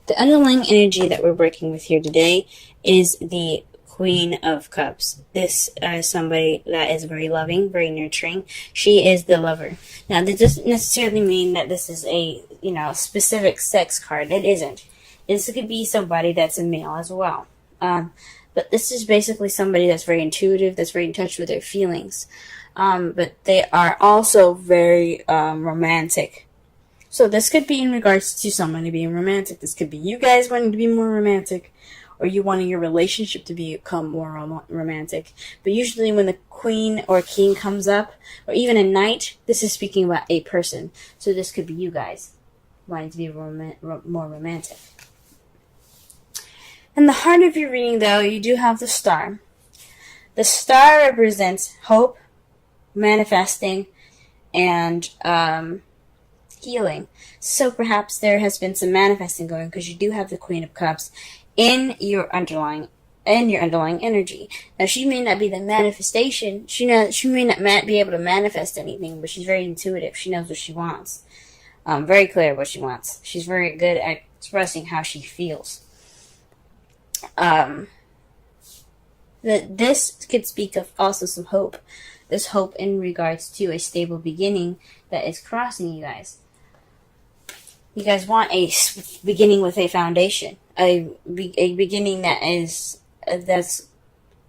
The underlying energy that we're working with here today is the Queen of Cups. This is somebody that is very loving, very nurturing. She is the lover. Now, this doesn't necessarily mean that this is a, specific sex card. It isn't. This could be somebody that's a male as well. But this is basically somebody that's very intuitive, that's very in touch with their feelings. But they are also very romantic. So this could be in regards to somebody being romantic. This could be you guys wanting to be more romantic, or you wanting your relationship to become more romantic. But usually when the queen or king comes up, or even a knight, this is speaking about a person. So this could be you guys wanting to be more romantic. In the heart of your reading, though, you do have the star. The star represents hope, manifesting, and healing. So perhaps there has been some manifesting going, because you do have the Queen of Cups in your underlying energy. Now, she may not be the manifestation. She may not be able to manifest anything, but she's very intuitive. She knows what she wants. Very clear what she wants. She's very good at expressing how she feels. This could speak of also some hope. There's hope in regards to a stable beginning that is crossing you guys. You guys want a beginning with a foundation, a beginning that's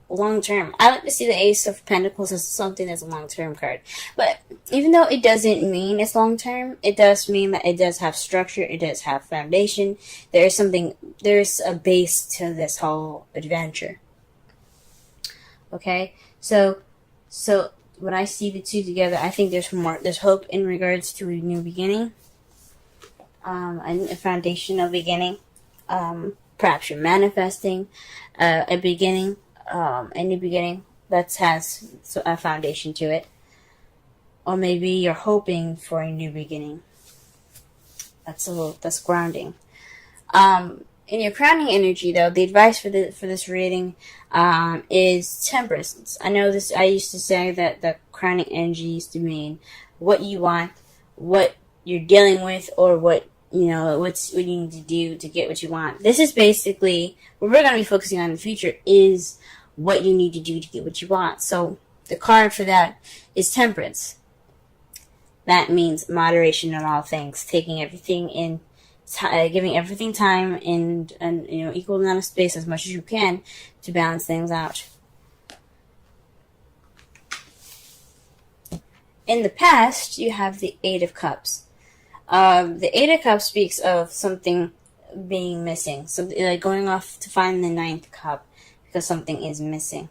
long term. I like to see the Ace of Pentacles as something that's a long term card, but even though it doesn't mean it's long term, it does mean that it does have structure. It does have foundation. There's a base to this whole adventure. Okay, so when I see the two together, I think there's hope in regards to a new beginning. A foundational beginning. Perhaps you're manifesting a beginning, a new beginning that has a foundation to it. Or maybe you're hoping for a new beginning. That's grounding. In your crowning energy, though, the advice for this reading is temperance. I know this. I used to say that the crowning energy used to mean what you want, what you're dealing with, or what what you need to do to get what you want. This is basically what we're going to be focusing on in the future, is what you need to do to get what you want. So the card for that is temperance. That means moderation in all things, taking everything in, giving everything time and equal amount of space as much as you can to balance things out. In the past, you have the Eight of Cups. The Eight of Cups speaks of something being missing, something like going off to find the ninth cup because something is missing.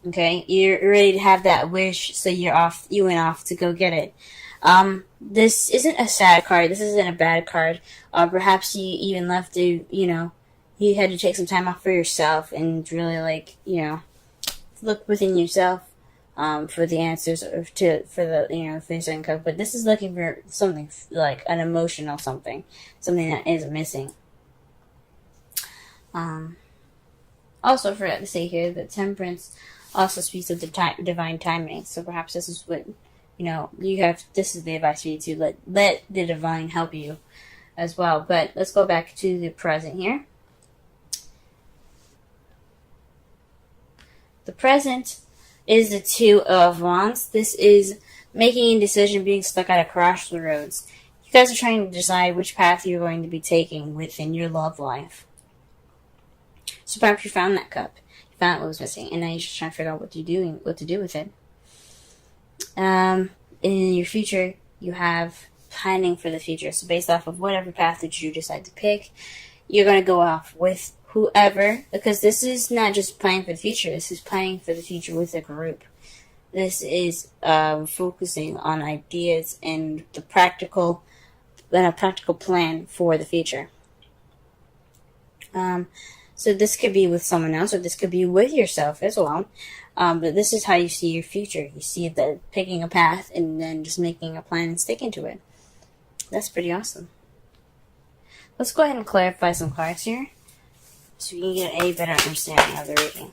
Okay, you're ready to have that wish, so you went off to go get it. This isn't a sad card. This isn't a bad card. Perhaps you even left to, you had to take some time off for yourself and really look within yourself. For the answers for the certain cup, but this is looking for something like an emotional something that is missing. Also, forgot to say here that temperance also speaks of the divine timing. So perhaps this is what you have. This is the advice for you to let the divine help you as well. But let's go back to the present here. The present is the Two of Wands. This is making a decision, being stuck at a crossroads. You guys are trying to decide which path you're going to be taking within your love life. So perhaps you found that cup. You found what was missing, and now you're just trying to figure out what to do with it. In your future, you have planning for the future. So based off of whatever path that you decide to pick, you're going to go off with whoever, because this is not just planning for the future, this is planning for the future with a group. This is focusing on ideas and a practical plan for the future. So this could be with someone else, or this could be with yourself as well. But this is how you see your future. You see that picking a path and then just making a plan and sticking to it. That's pretty awesome. Let's go ahead and clarify some cards here, so you can get a better understanding of the reading.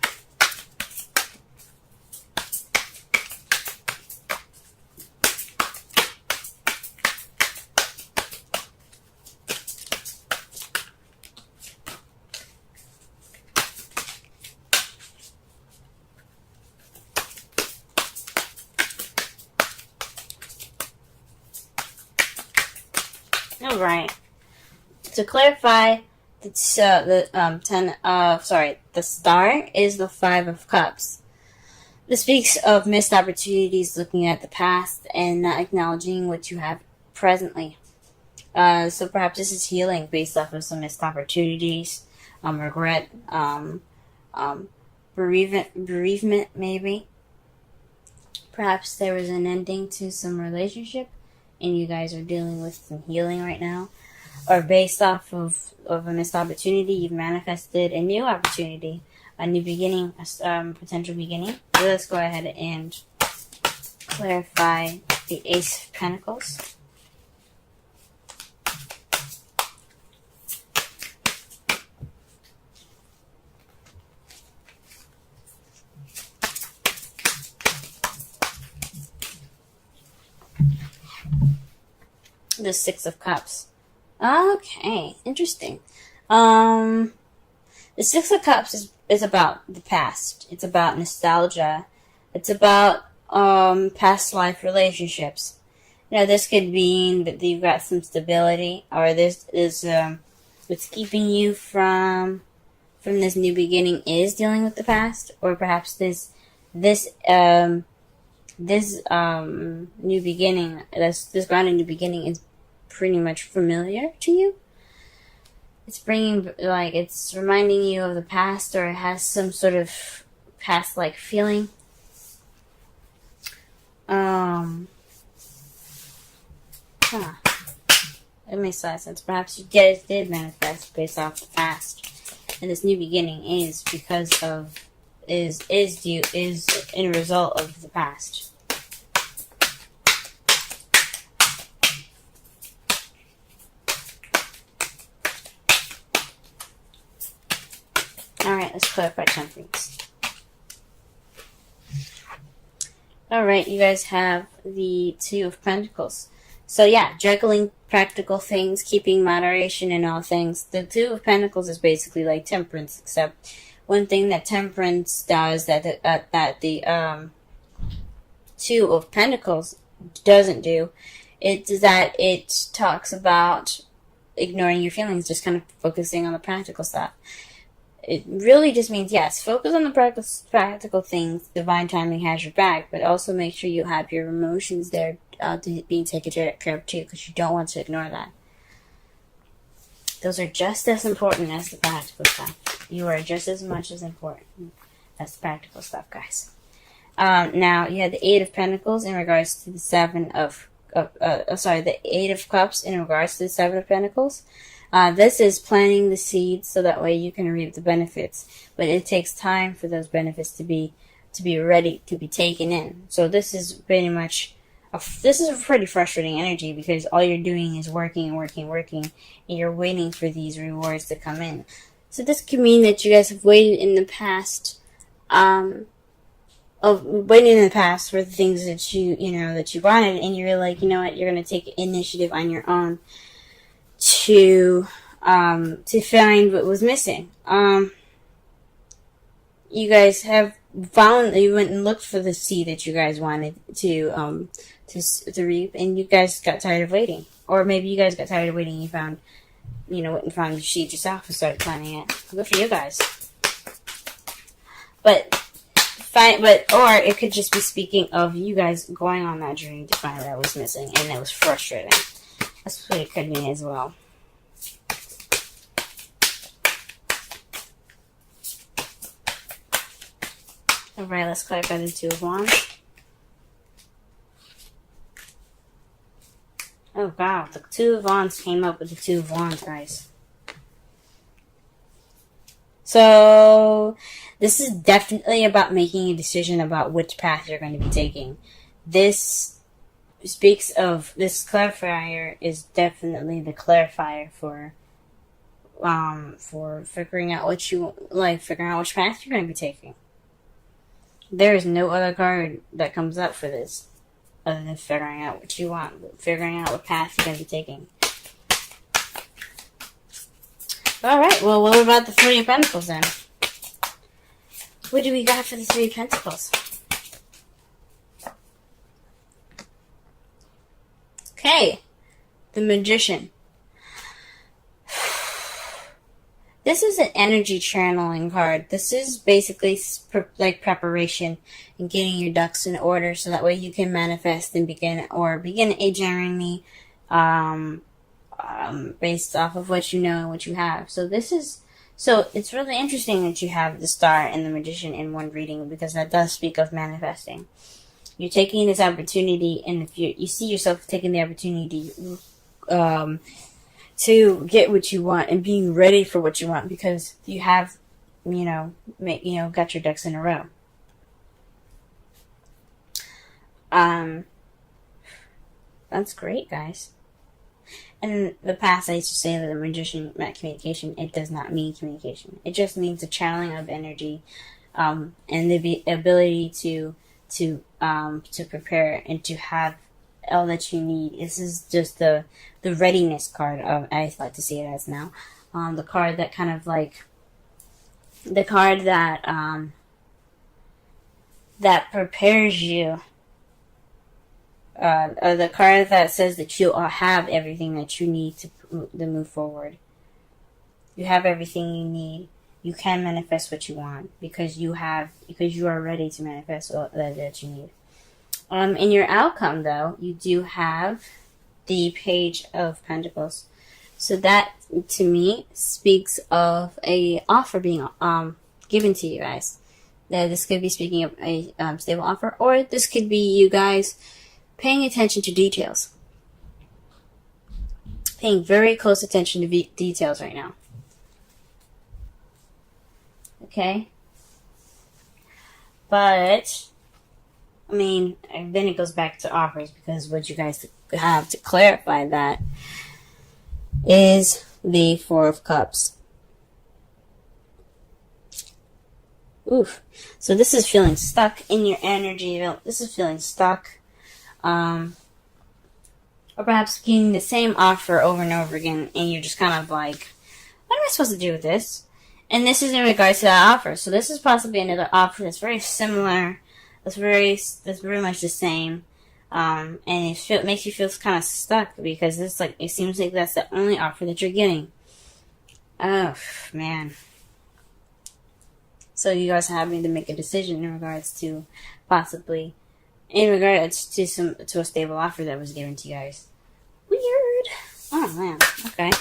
To clarify, the star is the Five of Cups. This speaks of missed opportunities, looking at the past and not acknowledging what you have presently. So perhaps this is healing based off of some missed opportunities, regret, bereavement maybe. Perhaps there was an ending to some relationship and you guys are dealing with some healing right now. Or based off of a missed opportunity, you've manifested a new opportunity, a new beginning, a potential beginning. So let's go ahead and clarify the Ace of Pentacles. The Six of Cups. Okay, interesting. The Six of Cups is about the past. It's about nostalgia. It's about past life relationships. You know, this could mean that you've got some stability, or this is what's keeping you from this new beginning is dealing with the past, or perhaps this new beginning, this grounded new beginning is pretty much familiar to you. It's it's reminding you of the past, or it has some sort of past-like feeling. It makes a lot of sense. Perhaps you guys did manifest based off the past, and this new beginning is because of is in a result of the past. Alright, let's clarify temperance. Alright, you guys have the Two of Pentacles. So yeah, juggling practical things, keeping moderation in all things. The Two of Pentacles is basically like temperance, except one thing that temperance does that the Two of Pentacles doesn't do, it's that it talks about ignoring your feelings, just kind of focusing on the practical stuff. It really just means, yes, focus on the practical things. Divine timing has your back, but also make sure you have your emotions there being taken care of too, because you don't want to ignore that. Those are just as important as the practical stuff. You are just as much as important as the practical stuff, guys. Now, you had the Eight of Pentacles in regards to the the Eight of Cups in regards to the Seven of Pentacles. This is planting the seeds so that way you can reap the benefits. But it takes time for those benefits to be ready to be taken in. So this is pretty much this is a pretty frustrating energy, because all you're doing is working, and you're waiting for these rewards to come in. So this could mean that you guys have waited in the past, for the things that you wanted, and you're like, you know what, you're gonna take initiative on your own to find what was missing. You guys have you went and looked for the seed that you guys wanted to reap, and you guys got tired of waiting. Or maybe you guys got tired of waiting and you went and found the seed yourself and started planting it. Good for you guys. Or it could just be speaking of you guys going on that journey to find what was missing, and it was frustrating. That's what it could mean as well. Alright, let's clarify the Two of Wands. Oh wow, the Two of Wands came up with the Two of Wands, guys. So, this is definitely about making a decision about which path you're going to be taking. This speaks of, this clarifier is definitely the clarifier for figuring out figuring out which path you're going to be taking. There is no other card that comes up for this other than figuring out what you want, figuring out what path you're going to be taking. Alright, well, what about the Three of Pentacles then? What do we got for the Three of Pentacles? Okay, the Magician. This is an energy channeling card. This is basically like preparation and getting your ducks in order so that way you can manifest and begin a journey based off of what you know and what you have. So it's really interesting that you have the Star and the Magician in one reading, because that does speak of manifesting. You're taking this opportunity, and if you see yourself taking the opportunity to get what you want and being ready for what you want, because you have, got your ducks in a row. That's great, guys. And in the past, I used to say that the Magician meant communication. It does not mean communication. It just means a channeling of energy, and the ability to prepare and to have all that you need. This is just the readiness card of, I like to see it as now, the card that kind of like, the card that that prepares you, or the card that says that you have everything that you need to move forward. You have everything you need. You can manifest what you want because you are ready to manifest all that you need. In your outcome, though, you do have the Page of Pentacles. So that, to me, speaks of a offer being given to you guys. This could be speaking of a stable offer, or this could be you guys paying attention to details. Paying very close attention to details right now. Okay? But, I mean, then it goes back to offers, because what you guys have to clarify that is the Four of Cups. Oof. So this is feeling stuck in your energy. This is feeling stuck. Or perhaps getting the same offer over and over again, and you're just kind of like, what am I supposed to do with this? And this is in regards to that offer. So this is possibly another offer that's very similar. That's very much the same. And it makes you feel kind of stuck, because it seems like that's the only offer that you're getting. Oh, man. So you guys are having to make a decision in regards to a stable offer that was given to you guys. Weird. Oh, man. Okay.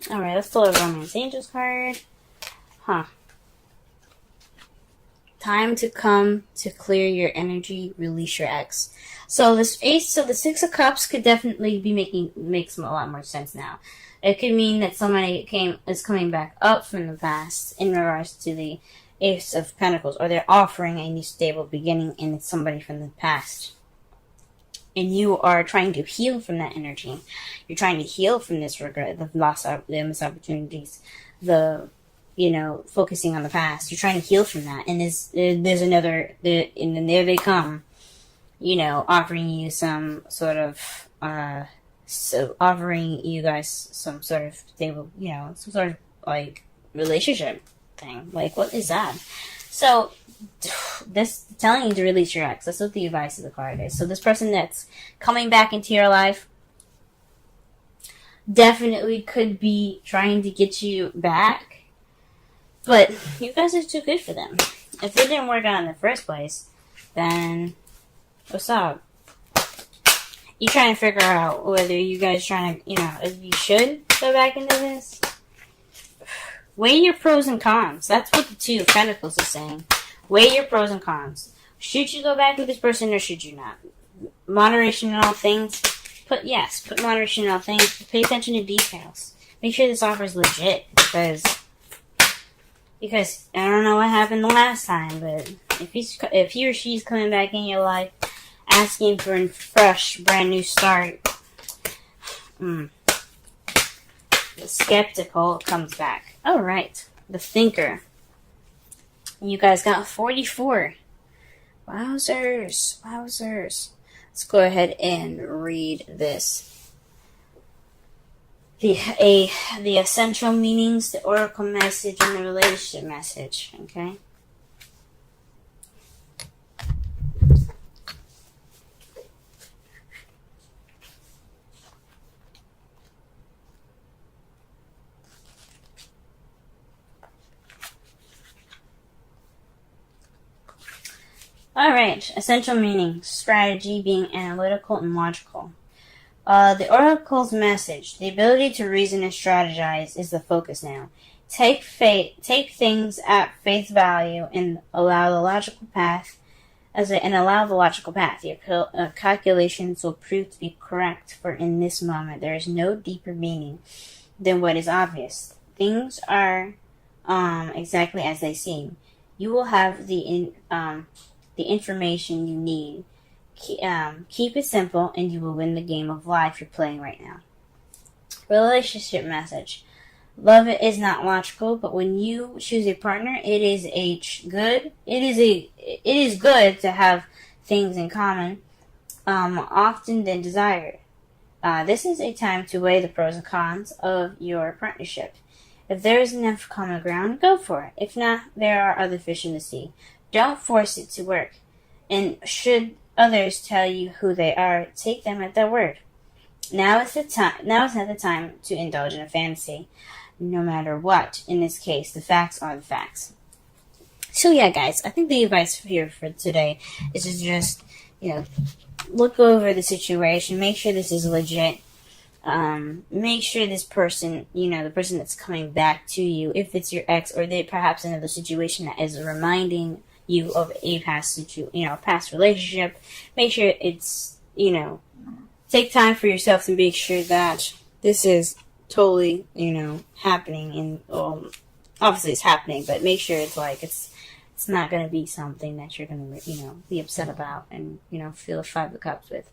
Alright, let's pull a Romance Angels card. Time to come to clear your energy, release your ex. So the Six of Cups could definitely be makes a lot more sense now. It could mean that somebody is coming back up from the past in regards to the Ace of Pentacles, or they're offering a new stable beginning, and it's somebody from the past. And you are trying to heal from that energy. You're trying to heal from this regret, the missed opportunities, focusing on the past. You're trying to heal from that. And there's another, and then there they come, offering you some sort of, offering you guys some sort of stable, some sort of, like, relationship thing. Like, what is that? So, this telling you to release your ex. That's what the advice of the card is. So this person that's coming back into your life definitely could be trying to get you back, but you guys are too good for them. If it didn't work out in the first place, then what's up? You trying to figure out whether you guys trying to, if you should go back into this. Weigh your pros and cons. That's what the Two of Pentacles is saying. Weigh your pros and cons. Should you go back with this person, or should you not? Moderation in all things. Put moderation in all things. Pay attention to details. Make sure this offer is legit, because I don't know what happened the last time, but if he or she's coming back in your life asking for a fresh, brand new start, the skeptical comes back. All right, the Thinker. You guys got 44. Wowzers. Let's go ahead and read this. The essential meanings, the oracle message, and the relationship message. Okay. Alright, essential meaning. Strategy, being analytical and logical. The oracle's message, the ability to reason and strategize, is the focus now. Take things at face value and allow the logical path. Your calculations will prove to be correct, for in this moment there is no deeper meaning than what is obvious. Things are exactly as they seem. You will have the information you need. Keep it simple, and you will win the game of life you're playing right now. Relationship message. Love is not logical, but when you choose a partner, it is good. It is good to have things in common, often than desired. This is a time to weigh the pros and cons of your partnership. If there is enough common ground, go for it. If not, there are other fish in the sea. Don't force it to work. And should others tell you who they are, take them at their word. Now is not the time to indulge in a fantasy. No matter what, in this case, the facts are the facts. So yeah, guys, I think the advice here for today is to just, look over the situation, make sure this is legit, make sure this person, the person that's coming back to you, if it's your ex or perhaps another situation that is reminding you of a past past relationship, make sure it's, take time for yourself to make sure that this is totally, happening, and obviously it's happening, but make sure it's not going to be something that you're going to, be upset about and, feel the 5 of Cups with.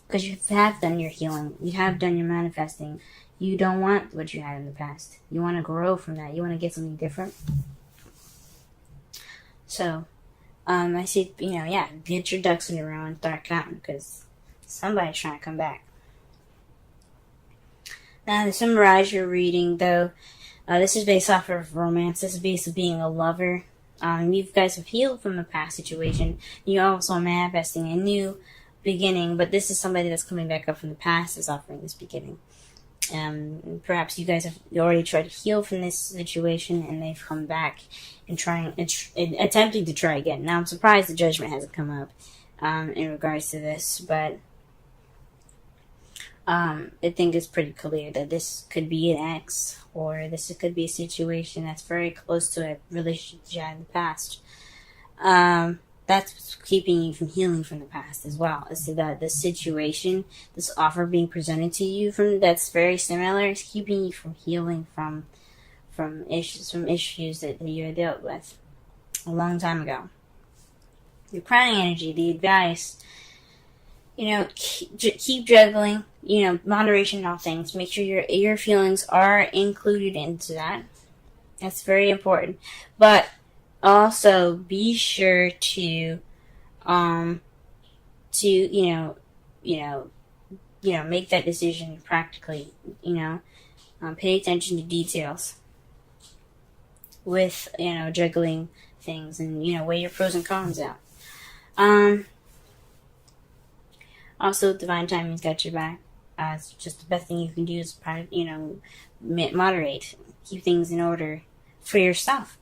Because you have done your healing. You have done your manifesting. You don't want what you had in the past. You want to grow from that. You want to get something different. So, I see, get your ducks in a row and start counting, because somebody's trying to come back. Now, to summarize your reading, though, this is based off of romance. This is based on being a lover. You guys have healed from the past situation. You're also manifesting a new beginning, but this is somebody that's coming back up from the past is offering this beginning. Perhaps you guys have already tried to heal from this situation, and they've come back and attempting to try again. Now, I'm surprised the judgment hasn't come up in regards to this, but I think it's pretty clear that this could be an ex, or this could be a situation that's very close to a relationship you had in the past. That's keeping you from healing from the past as well. So that the situation, this offer being presented to you that's very similar, is keeping you from healing from issues that you dealt with a long time ago. Your crowning energy, the advice, keep juggling, moderation in all things. Make sure your feelings are included into that. That's very important. But also be sure to make that decision practically, pay attention to details with, juggling things, and, weigh your pros and cons out. Also, divine timing's got your back. It's just the best thing you can do is, moderate. Keep things in order for yourself.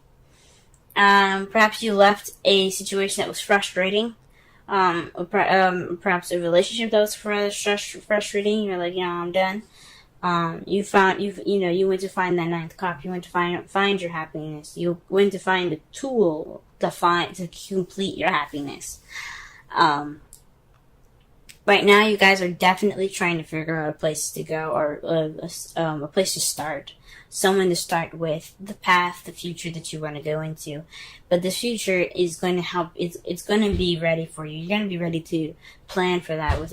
Perhaps you left a situation that was frustrating. Perhaps a relationship that was frustrating. You're like, I'm done. You went to find that 9th cup. You went to find your happiness. You went to find the tool to complete your happiness. Right now, you guys are definitely trying to figure out a place to go, or a place to start. Someone to start with, the path, the future that you want to go into. But the future is going to help, it's going to be ready for you. You're going to be ready to plan for that with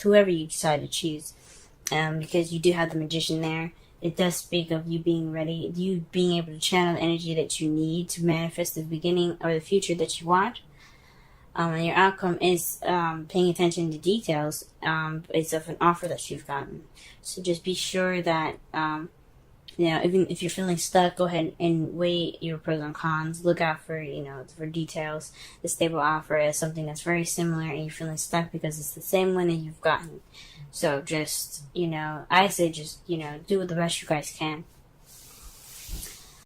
whoever you decide to choose. Because you do have the Magician there. It does speak of you being ready, you being able to channel the energy that you need to manifest the beginning or the future that you want. And your outcome is paying attention to details. It's of an offer that you've gotten. So just be sure that, even if you're feeling stuck, go ahead and weigh your pros and cons. Look out for, for details. The stable offer is something that's very similar, and you're feeling stuck because it's the same one that you've gotten. So just, I say just, do the best you guys can.